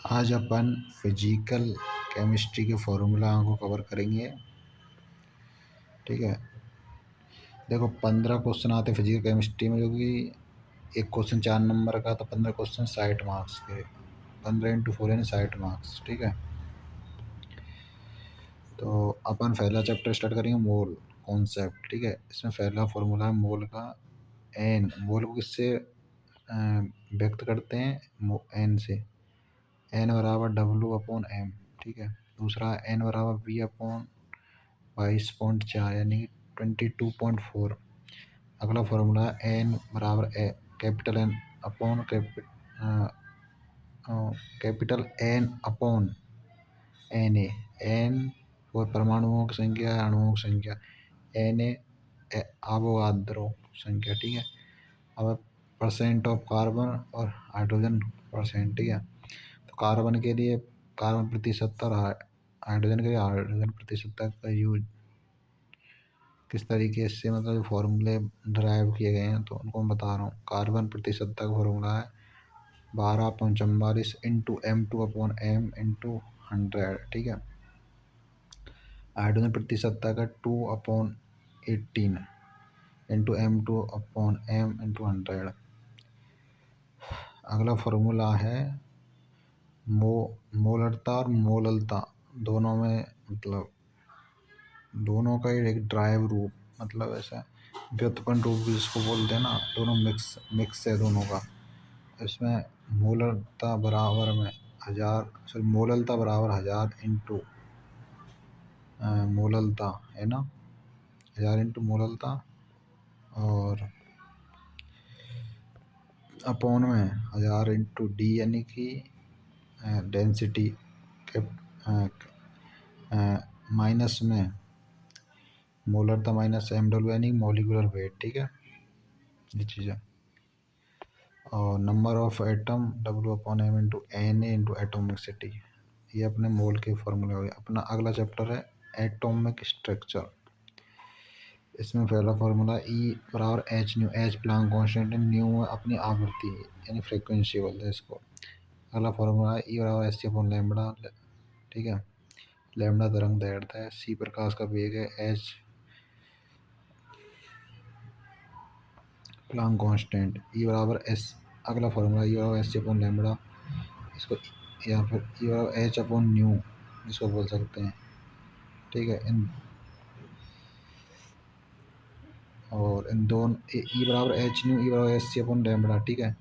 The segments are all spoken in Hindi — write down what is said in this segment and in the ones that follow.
आज अपन फिजिकल केमिस्ट्री के फॉर्मूला को कवर करेंगे। ठीक है, देखो 15 क्वेश्चन आते फिजिकल केमिस्ट्री में, जो कि एक क्वेश्चन 4 नंबर का, तो 15 क्वेश्चन 60 मार्क्स के, 15 इंटू 4 यानी 60 मार्क्स। ठीक है, तो अपन पहला चैप्टर स्टार्ट करेंगे, मोल कॉन्सेप्ट। ठीक है, इसमें पहला फॉर्मूला है मोल का। एन, मोल को किससे व्यक्त करते हैं? एन से। एन बराबर डब्ल्यू अपॉन एम। ठीक है, दूसरा एन बराबर वी अपॉन 22.4 यानी 22.4। अगला फॉर्मूला है एन बराबर capital N upon capital N upon N A. N और परमाणुओं की संख्या, अणुओं की संख्या, एन ए अवोगाद्रो संख्या। ठीक है, अब परसेंट ऑफ कार्बन और हाइड्रोजन परसेंट। ठीक है, तो कार्बन के लिए कार्बन प्रतिशत और हाइड्रोजन के लिए हाइड्रोजन प्रतिशत का यूज किस तरीके से, मतलब जो फॉर्मूले ड्राइव किए गए हैं तो उनको मैं बता रहा हूँ। कार्बन प्रतिशत का फॉर्मूला है 12.44 into M2 upon M into 100। ठीक है, हाइड्रोजन प्रतिशत का 2/18 into M2 upon M into 100। अगला फॉर्मूला है मोलरता और मोललता, दोनों में मतलब दोनों का एक ड्राइव रूप, मतलब ऐसा व्युत्पन्न रूप भी जिसको बोलते हैं ना, दोनों मिक्स है दोनों का। इसमें मोलरता बराबर में 1000, सॉरी मोललता बराबर 1000 इंटू मोललता है ना, 1000 इंटू मोललता, और अपॉन में 1000 इंटू डी यानी कि डेंसिटी, माइनस में मोलरता माइनस एम डब्ल्यू यानी मॉलिक्यूलर वेट। ठीक है, ये चीज़ है। और number of atom W upon M into N A into atomicity, ये अपने मोल के फॉर्मूले हो गए। अपना अगला चैप्टर है एटॉमिक स्ट्रक्चर। इसमें पहला फार्मूला ई बराबर H new. H Planck constant, new अपनी आवृत्ति यानी फ्रीक्वेंसी बोलते हैं इसको। अगला फार्मूला है ई बराबर एस सी अपॉन लैम्बडा। ठीक है, लैम्बडा तरंग दैर्ध्य है, सी प्रकाश का वेग है, एच प्लांक कांस्टेंट, ई बराबर एस। अगला फार्मूला ई बराबर एस सी अपॉन लैम्बडा, इसको या फिर ई बराबर एच अपॉन न्यू इसको बोल सकते हैं। ठीक है, इन दोनों ई बराबर एच न्यू, ई बराबर एस सी अपॉन लैम्बडा। ठीक है,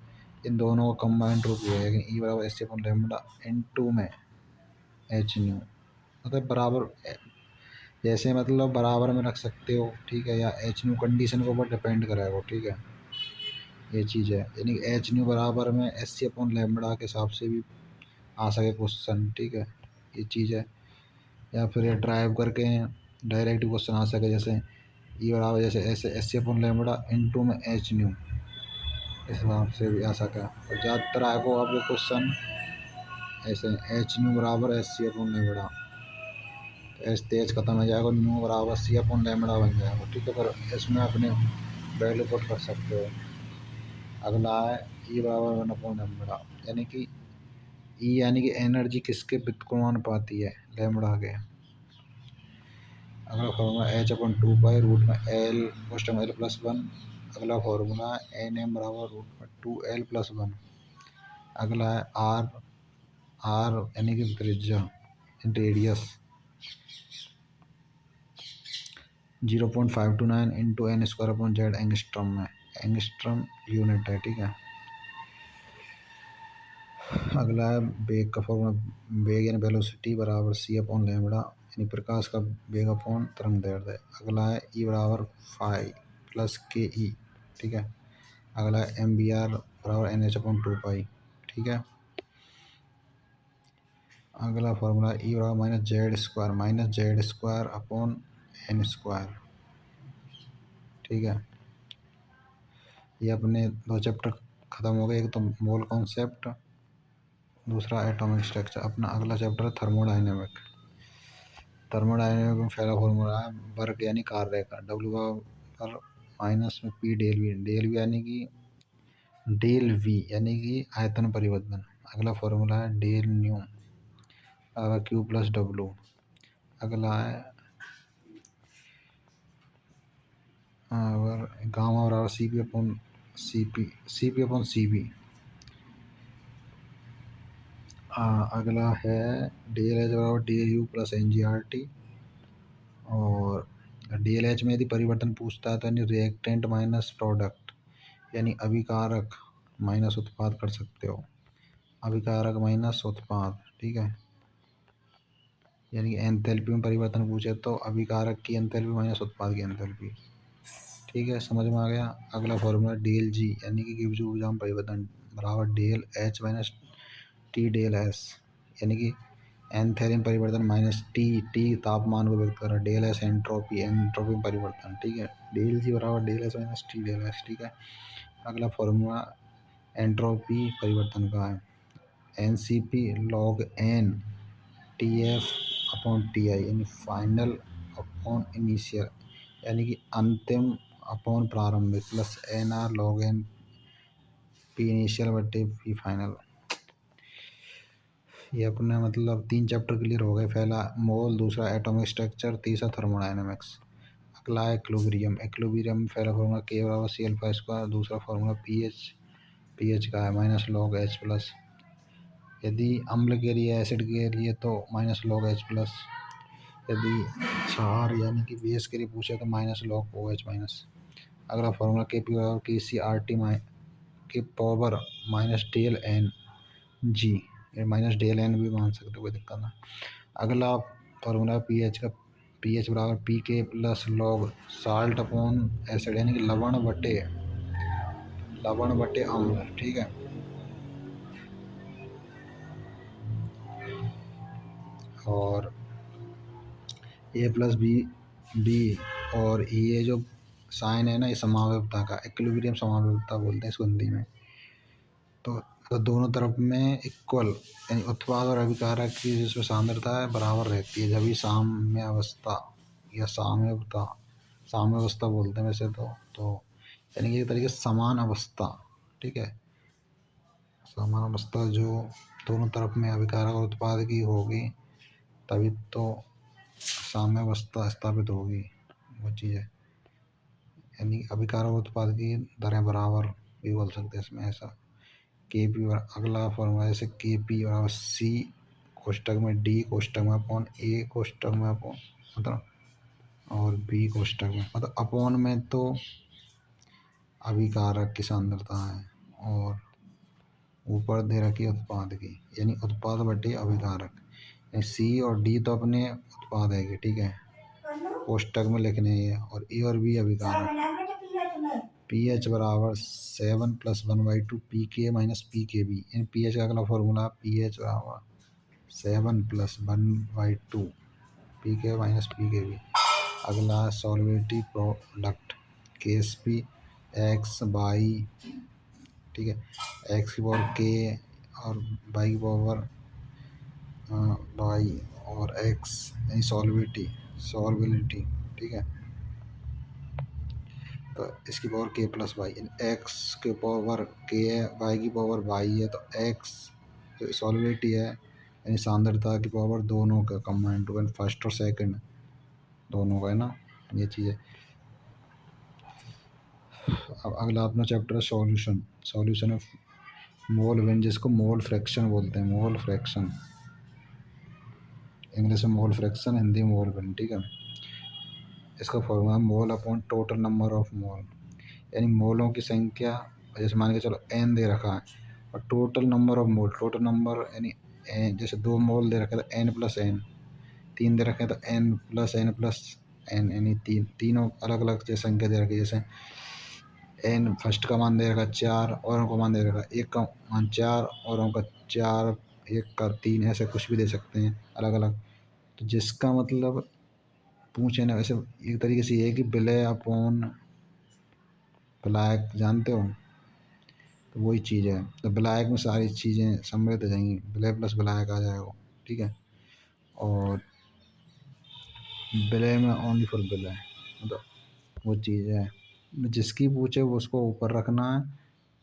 इन दोनों का कंबाइंड रूप ये है कि ई बराबर S C upon lambda into में एच न्यू, मतलब बराबर, जैसे मतलब बराबर में रख सकते हो। ठीक है, या एच न्यू कंडीशन के ऊपर डिपेंड करेगा। ठीक है, ये चीज़ है, यानी कि एच न्यू बराबर में एस सी अपॉन लैम्बडा के हिसाब से भी आ सके क्वेश्चन। ठीक है, ये चीज़ है। या फिर ये ड्राइव करके डायरेक्ट क्वेश्चन आ सके, जैसे ई बराबर जैसे ऐसे S C upon lambda into में एच न्यू, इस हिसाब से भी आ सका। और ज़्यादातर आएगा आपके क्वेश्चन ऐसे एच न्यू बराबर S C upon lambda, H तेज खत्म हो जाएगा, न्यू बराबर सी अपॉन लैम्बडा बन जाएगा। ठीक है, पर इसमें अपने वैल्यू पुट कर सकते हो। अगला है ई बराबर 1 अपॉन लैम्बडा, यानी कि ई यानी कि एनर्जी किसके व्युत्क्रमानुपाती है? लैम्बडा के। अगला formula H upon 2 pi root में एल फर्स्ट में एल प्लस 1। अगला फॉर्मूला एन एम बराबर रूट में 2L+1। अगला है आर, आर यानी कि त्रिज्या, radius 0.529 into N square upon Z angstrom में, एंगस्ट्रम यूनिट है। ठीक है, अगला है वेग का फॉर्मूला, वेग यानी वेलोसिटी बराबर सी अपॉन लैम्बडा यानी प्रकाश का वेग अपॉन तरंग दैर्ध्य। अगला है ई बराबर 5 + ke। ठीक है, अगला है एम बी आर बराबर एन एच अपॉन 2 पाई। ठीक है, अगला फार्मूला ई बराबर -z² अपॉन एन स्क्वायर। ठीक है, ये अपने दो चैप्टर ख़त्म हो गए, एक तो मोल कॉन्सेप्ट, दूसरा एटॉमिक स्ट्रक्चर। अपना अगला चैप्टर है थर्मोडाइनमिक। थर्मोडाइनमिक में पहला फार्मूला है वर्क यानी कार्य का, डब्ल्यू बराबर माइनस में P del V. Del V यानी कि आयतन परिवर्तन, अगला फॉर्मूला है डेल न्यू, अगला क्यू प्लस डब्लू। अगला है अगर गामा बराबर C P upon C P, C P upon C B. अगला है डी एल एच बराबर D U plus N G R T. और डी एल एच में यदि परिवर्तन पूछता है तो यानी रिएक्टेंट माइनस प्रोडक्ट, यानी अभिकारक माइनस उत्पाद कर सकते हो, अभिकारक माइनस उत्पाद, ठीक है। यानी एंथैल्पी में परिवर्तन पूछे तो अभिकारक की एंथैल्पी माइनस उत्पाद की एंथैल्पी, ठीक है, समझ में आ गया। अगला फॉर्मूला डेल जी यानी कि गिब्स ऊर्जा में परिवर्तन बराबर del H minus T del S, यानी कि एंथैल्पी में परिवर्तन माइनस टी, टी तापमान को व्यक्त कर रहा है, डेल एस एंट्रोपी, एंट्रोपी में परिवर्तन, ठीक है। डेल जी बराबर del S minus T del S, ठीक है। अगला फॉर्मूला एंट्रोपी परिवर्तन का है, N C P log N T F upon T I, यानी फाइनल अपॉन इनिशियल, यानी कि अंतिम अपॉन प्रारंभिक, plus N R log N P initial बटे पी फाइनल। ये अपने मतलब 3 चैप्टर क्लियर हो गए। पहला मोल, दूसरा एटॉमिक स्ट्रक्चर, तीसरा थर्मोडायनेमिक्स। अगला है एक्विलिब्रियम। एक्विलिब्रियम पहला फॉर्मूला के बराबर सी अल्फा स्क्वायर, दूसरा फॉर्मूला पी एच का है माइनस लॉग एच प्लस, यदि अम्ल के लिए, एसिड के लिए तो माइनस लॉग एच प्लस, यदि क्षार यानी कि बेस के लिए पूछे तो minus log O H minus. अगला फॉर्मूला के पी बराबर के सी आर टी के power minus del N G, minus del N भी मान सकते हो, कोई दिक्कत ना। अगला फॉर्मूला पी एच का, पी एच बराबर P K plus log salt upon acid, यानी कि लवण बटे अम्ल, ठीक है। और ए प्लस बी बी और ये जो साइन है ना, ये समावयवता का, इक्विलिब्रियम समावयवता बोलते हैं इसको हिंदी में। तो दोनों तरफ में इक्वल, यानी उत्पाद और अभिकारक की जिसमें सांद्रता है बराबर रहती है, जब साम्यावस्था या साम्यावस्था बोलते हैं वैसे तो यानी कि एक तरीके से समान अवस्था, ठीक है। समान अवस्था जो दोनों तरफ में अभिकारक और उत्पाद की होगी तभी तो साम्यावस्था स्थापित होगी, वो चीज़ है। यानी अभिकारक और उत्पाद की दरें बराबर भी बोल सकते हैं इसमें ऐसा। के पी, अगला फॉर्मूला जैसे के पी बराबर सी कोष्टक में डी कोष्टक में अपॉन ए कोष्टक में अपॉन मतलब और बी कोष्टक में, मतलब अपॉन में तो अभिकारक की सांद्रता है और ऊपर दे रखी है उत्पाद की, यानी उत्पाद बटे अभिकारक, यानी सी और डी तो अपने उत्पाद है, ठीक है, कोष्टक में लिखने हैं, और ए और बी अभिकारक। पी एच बराबर 7 + 1/2 पी के माइनस पी के बी, यानी पी एच का अगला फॉर्मूला पी एच बराबर 7 + 1/2 पी के माइनस पी के बी। अगला सॉल्वेटिव प्रोडक्ट के एस पी एक्स बाई, ठीक है, एक्स की पावर के और बाई की पावर बाई और एक्स, यानी सॉल्वेबिलिटी, ठीक है। तो इसकी पावर के प्लस वाई, एक्स के पावर के है, वाई की पावर वाई है, तो एक्स सॉल्वेबिलिटी है, यानी सांद्रता की पावर दोनों का कंबाइंड होगा, फर्स्ट और सेकंड दोनों का है ना, ये चीज़ है। अब अगला अपना चैप्टर है सॉल्यूशन ऑफ मोल विन, जिसको मोल फ्रैक्शन बोलते हैं, मोल फ्रैक्शन, इंग्लिश में मोल फ्रैक्शन, हिंदी में मोल विन, ठीक है। इसका formula mole upon total number of mole, यानी मोलों की संख्या, जैसे मान के चलो एन दे रखा है और total number of mole, total number यानी एन, जैसे 2 मोल दे रखे तो एन प्लस एन, 3 दे रखे तो N plus N plus N, यानी तीनों अलग अलग जैसे संख्या दे रखी, जैसे एन फर्स्ट का मान दे रखा 4 और का मान दे रखा 1 का मान 4 और का 4, 1 का 3, ऐसे कुछ भी दे सकते हैं अलग अलग। तो जिसका मतलब पूछे ना, वैसे एक तरीके से ये है कि विलय अपॉन ब्लैक, जानते हो, तो वही चीज़ है। तो ब्लैक में सारी चीज़ें सम्मिलित हो जाएंगी, विलय प्लस ब्लैक आ जाएगा, ठीक है। और विलय में ओनली फॉर विलय, मतलब वो चीज़ है, जिसकी पूछे वो उसको ऊपर रखना है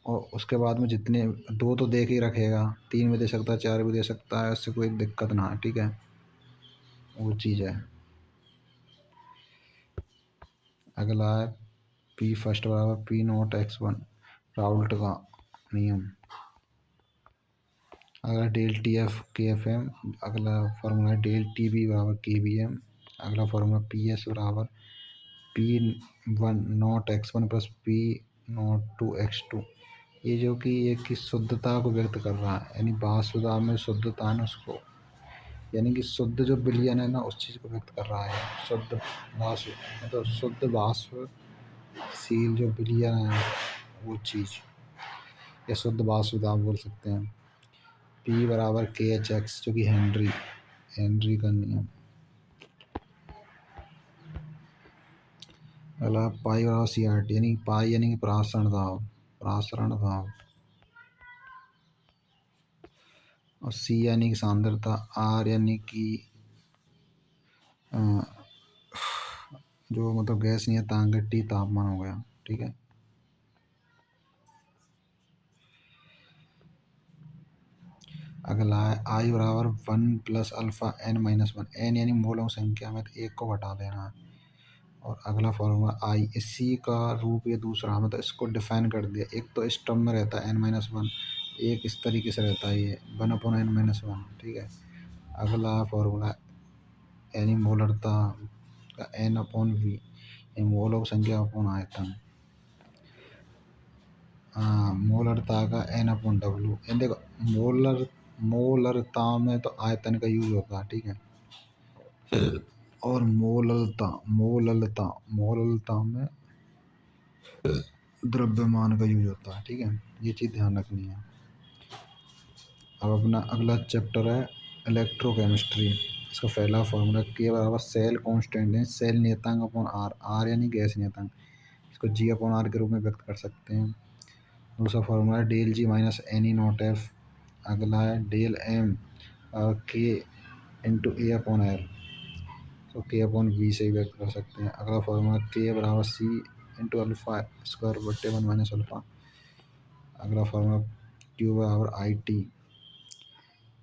और उसके बाद में जितने दो तो दे के ही रखेगा, तीन भी दे सकता है, चार भी दे सकता है, उससे कोई दिक्कत ना है, ठीक है, वो चीज़ है। अगला है पी फर्स्ट बराबर P naught X one, Raoult का नियम। अगला del T F K F M. अगला फार्मूला है डेल टी बी बराबर के बी एम। अगला फार्मूला पी एस बराबर P one naught X one plus P naught two X two. ये जो कि एक की शुद्धता को व्यक्त कर रहा है, यानी वाष्पदाब में शुद्धता है ना उसको, यानी कि शुद्ध जो विलयन है ना उस चीज़ को व्यक्त कर रहा है। शुद्ध वाष्प मतलब शुद्ध वाष्पशील जो विलयन है वो चीज़, या शुद्ध वाष्पदाब बोल सकते हैं। पी बराबर के एच एक्स जो कि हेनरी हेनरी का नियम। अगला पाई बराबर सी आर टी, यानी पाई यानी कि प्रासरण दाब, प्रासरण दाब। और सी यानी कि सांद्रता, आर यानी कि अ, जो मतलब गैस नियतांक है, टी तापमान हो गया, ठीक है। अगला है आई बराबर one plus alpha N minus one, N यानी मोलों संख्या में तो एक को घटा देना है। और अगला फॉर्मूला आई, इसी का रूप ये दूसरा, मतलब इसको डिफाइन कर दिया। एक तो इस टर्म में रहता है एन माइनस वन, एक इस तरीके से रहता है ये one upon N minus one, ठीक है। अगला फॉर्मूला यानी मोलरता का एन अपॉन वी, मोलों की संख्या अपॉन आयतन। हाँ, मोलरता का एन अपॉन डब्लू। ये देखो, मोलरता में तो आयतन का यूज होता है, ठीक है। और मोललता में द्रव्यमान का यूज होता है, ठीक है। ये चीज़ ध्यान रखनी है। अब अपना अगला चैप्टर है इलेक्ट्रोकेमिस्ट्री। इसका पहला फॉर्मूला के बराबर सेल कांस्टेंट है, सेल नियतांक अपॉन आर, आर यानी गैस नियतांक, इसको जी अपॉन आर के रूप में व्यक्त कर सकते हैं। दूसरा फॉर्मूला है del G minus N E naught F. अगला है del M K into A upon L, तो के अपॉन वी से ही व्यक्त कर सकते हैं। अगला फॉर्मूला के बराबर सी इंटू अल्फा स्क्वायर बट्टे वन माइनस अल्फा। अगला फार्मूला क्यू बराबर आई टी।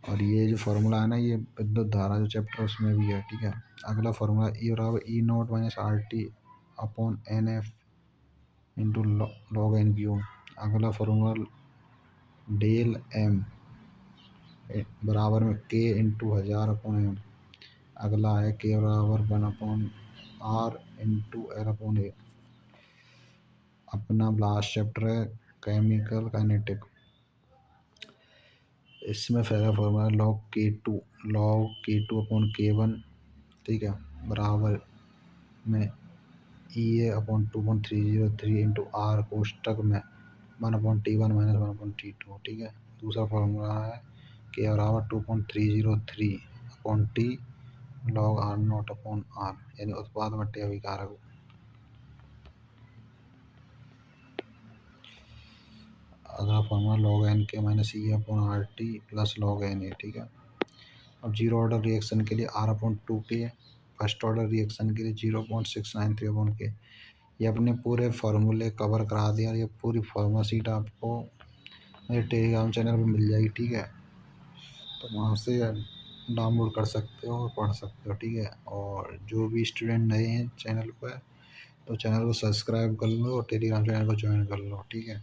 और ये जो फार्मूला है ना, ये विद्युत धारा जो चैप्टर उसमें भी है, ठीक है। अगला फार्मूला ई बराबर E not minus R T upon N F into log N Q. अगला फार्मूला डेल एम बराबर में के इंटू हज़ार अपॉन एम। अगला है के बराबर one upon R into L upon A. अपना लास्ट चैप्टर है केमिकल काइनेटिक। इसमें पहला formula log K two upon K one, ठीक है, बराबर में E A upon two point three zero three into R कोष्टक में one upon T one minus one upon T two, ठीक है। दूसरा फॉर्मूला है के बराबर two point three zero three upon T log R not upon are, यानी उत्पाद बट्टे अभिकारक। अगला formula log N K minus E upon R T plus log N A, ठीक है। अब जीरो ऑर्डर रिएक्शन के लिए R upon two K, first order reaction के लिए 0.693 अपॉन के। ये अपने पूरे फार्मूले कवर करा दिया, और ये पूरी फार्मूला शीट आपको मेरे टेलीग्राम चैनल पर मिल जाएगी, ठीक है। तो वहाँ से डाउनलोड कर सकते हो और पढ़ सकते हो, ठीक है। और जो भी स्टूडेंट नए हैं चैनल पर, तो चैनल को सब्सक्राइब कर लो और टेलीग्राम चैनल को ज्वाइन कर लो, ठीक है।